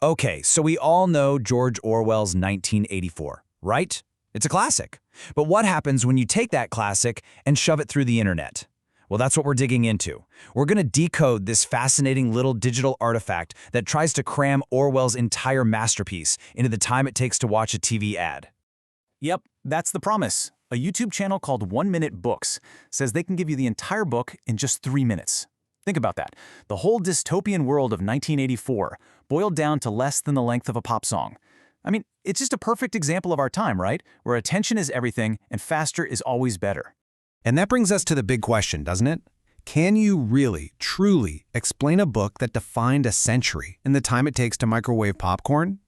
Okay, so we all know George Orwell's 1984, right? It's a classic. But what happens when you take that classic and shove it through the internet? Well, that's what we're digging into. We're going to decode this fascinating little digital artifact that tries to cram Orwell's entire masterpiece into the time it takes to watch a TV ad. Yep, that's the promise. A YouTube channel called 1 Minute Books says they can give you the entire book in just 3 minutes. Think about that. The whole dystopian world of 1984 boiled down to less than the length of a pop song. I mean, it's just a perfect example of our time, right? Where attention is everything and faster is always better. And that brings us to the big question, doesn't it? Can you really, truly explain a book that defined a century in the time it takes to microwave popcorn?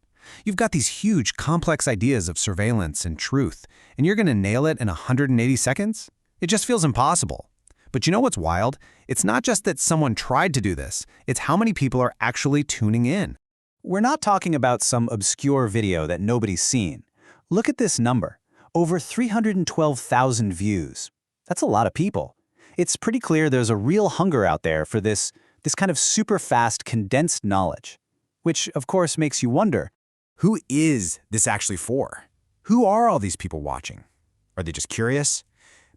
You've got these huge, complex ideas of surveillance and truth, and you're going to nail it in 180 seconds? It just feels impossible. But you know what's wild? It's not just that someone tried to do this, it's how many people are actually tuning in. We're not talking about some obscure video that nobody's seen. Look at this number, over 312,000 views. That's a lot of people. It's pretty clear there's a real hunger out there for this kind of super fast, condensed knowledge. Which, of course, makes you wonder, Who is this actually for? Who are all these people watching? Are they just curious?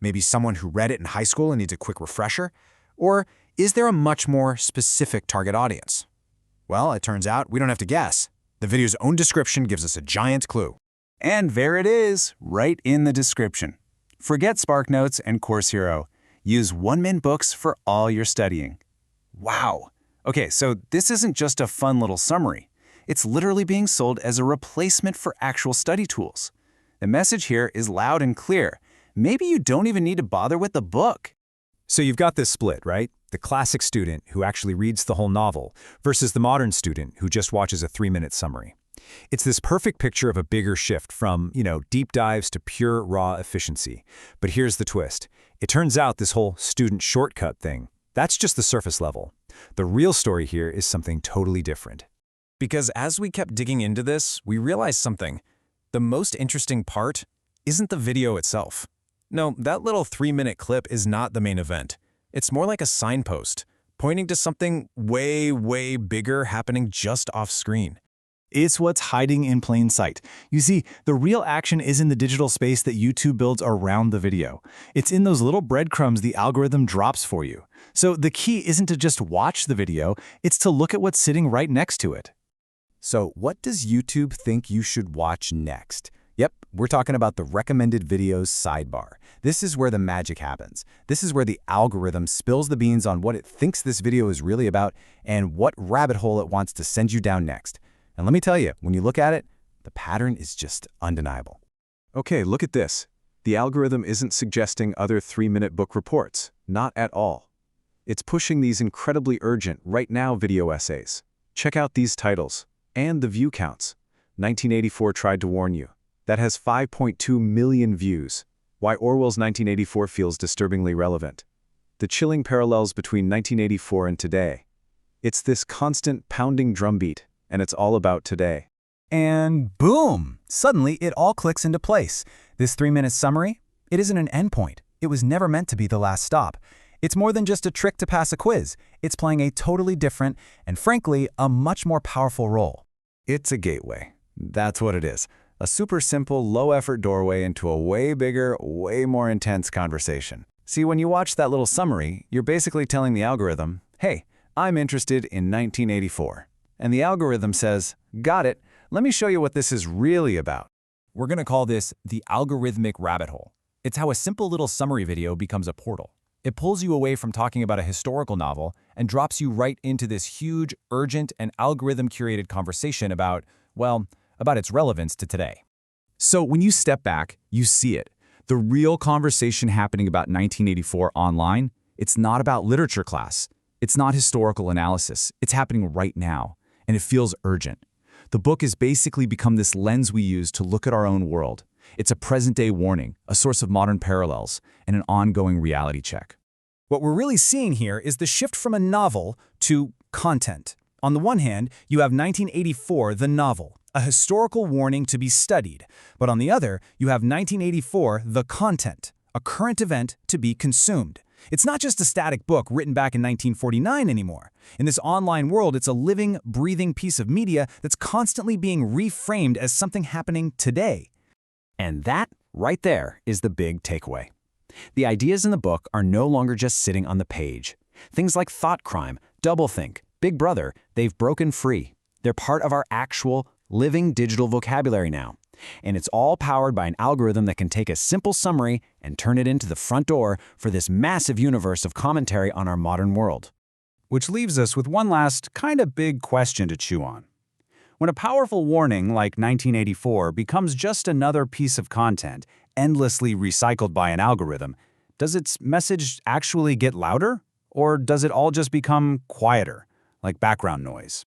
Maybe someone who read it in high school and needs a quick refresher? Or is there a much more specific target audience? Well, it turns out we don't have to guess. The video's own description gives us a giant clue. And there it is, right in the description. Forget SparkNotes and Course Hero. Use 1 Min Books for all your studying. Wow. Okay, so this isn't just a fun little summary. It's literally being sold as a replacement for actual study tools. The message here is loud and clear. Maybe you don't even need to bother with the book. So you've got this split, right? The classic student who actually reads the whole novel versus the modern student who just watches a 3-minute summary. It's this perfect picture of a bigger shift from, deep dives to pure raw efficiency. But here's the twist. It turns out this whole student shortcut thing, that's just the surface level. The real story here is something totally different. Because as we kept digging into this, we realized something. The most interesting part isn't the video itself. No, that little 3-minute clip is not the main event. It's more like a signpost, pointing to something way, way bigger happening just off screen. It's what's hiding in plain sight. You see, the real action is in the digital space that YouTube builds around the video. It's in those little breadcrumbs the algorithm drops for you. So the key isn't to just watch the video, it's to look at what's sitting right next to it. So what does YouTube think you should watch next? Yep, we're talking about the recommended videos sidebar. This is where the magic happens. This is where the algorithm spills the beans on what it thinks this video is really about and what rabbit hole it wants to send you down next. And let me tell you, when you look at it, the pattern is just undeniable. Okay, look at this. The algorithm isn't suggesting other 3-minute book reports. Not at all. It's pushing these incredibly urgent, right-now video essays. Check out these titles. And the view counts. 1984 tried to warn you. That has 5.2 million views. Why Orwell's 1984 feels disturbingly relevant. The chilling parallels between 1984 and today. It's this constant pounding drumbeat, and it's all about today. And boom! Suddenly, it all clicks into place. This 3-minute summary, it isn't an endpoint. It was never meant to be the last stop. It's more than just a trick to pass a quiz. It's playing a totally different, and frankly, a much more powerful role. It's a gateway. That's what it is. A super simple, low-effort doorway into a way bigger, way more intense conversation. See, when you watch that little summary, you're basically telling the algorithm, hey, I'm interested in 1984. And the algorithm says, got it, let me show you what this is really about. We're going to call this the algorithmic rabbit hole. It's how a simple little summary video becomes a portal. It pulls you away from talking about a historical novel and drops you right into this huge, urgent, and algorithm-curated conversation about its relevance to today. So when you step back, you see it. The real conversation happening about 1984 online, it's not about literature class. It's not historical analysis. It's happening right now, and it feels urgent. The book has basically become this lens we use to look at our own world. It's a present-day warning, a source of modern parallels, and an ongoing reality check. What we're really seeing here is the shift from a novel to content. On the one hand, you have 1984, the novel, a historical warning to be studied. But on the other, you have 1984, the content, a current event to be consumed. It's not just a static book written back in 1949 anymore. In this online world, it's a living, breathing piece of media that's constantly being reframed as something happening today. And that, right there, is the big takeaway. The ideas in the book are no longer just sitting on the page. Things like thought crime, doublethink, Big Brother, they've broken free. They're part of our actual, living digital vocabulary now. And it's all powered by an algorithm that can take a simple summary and turn it into the front door for this massive universe of commentary on our modern world. Which leaves us with one last kind of big question to chew on. When a powerful warning like 1984 becomes just another piece of content, endlessly recycled by an algorithm, does its message actually get louder? Or does it all just become quieter, like background noise?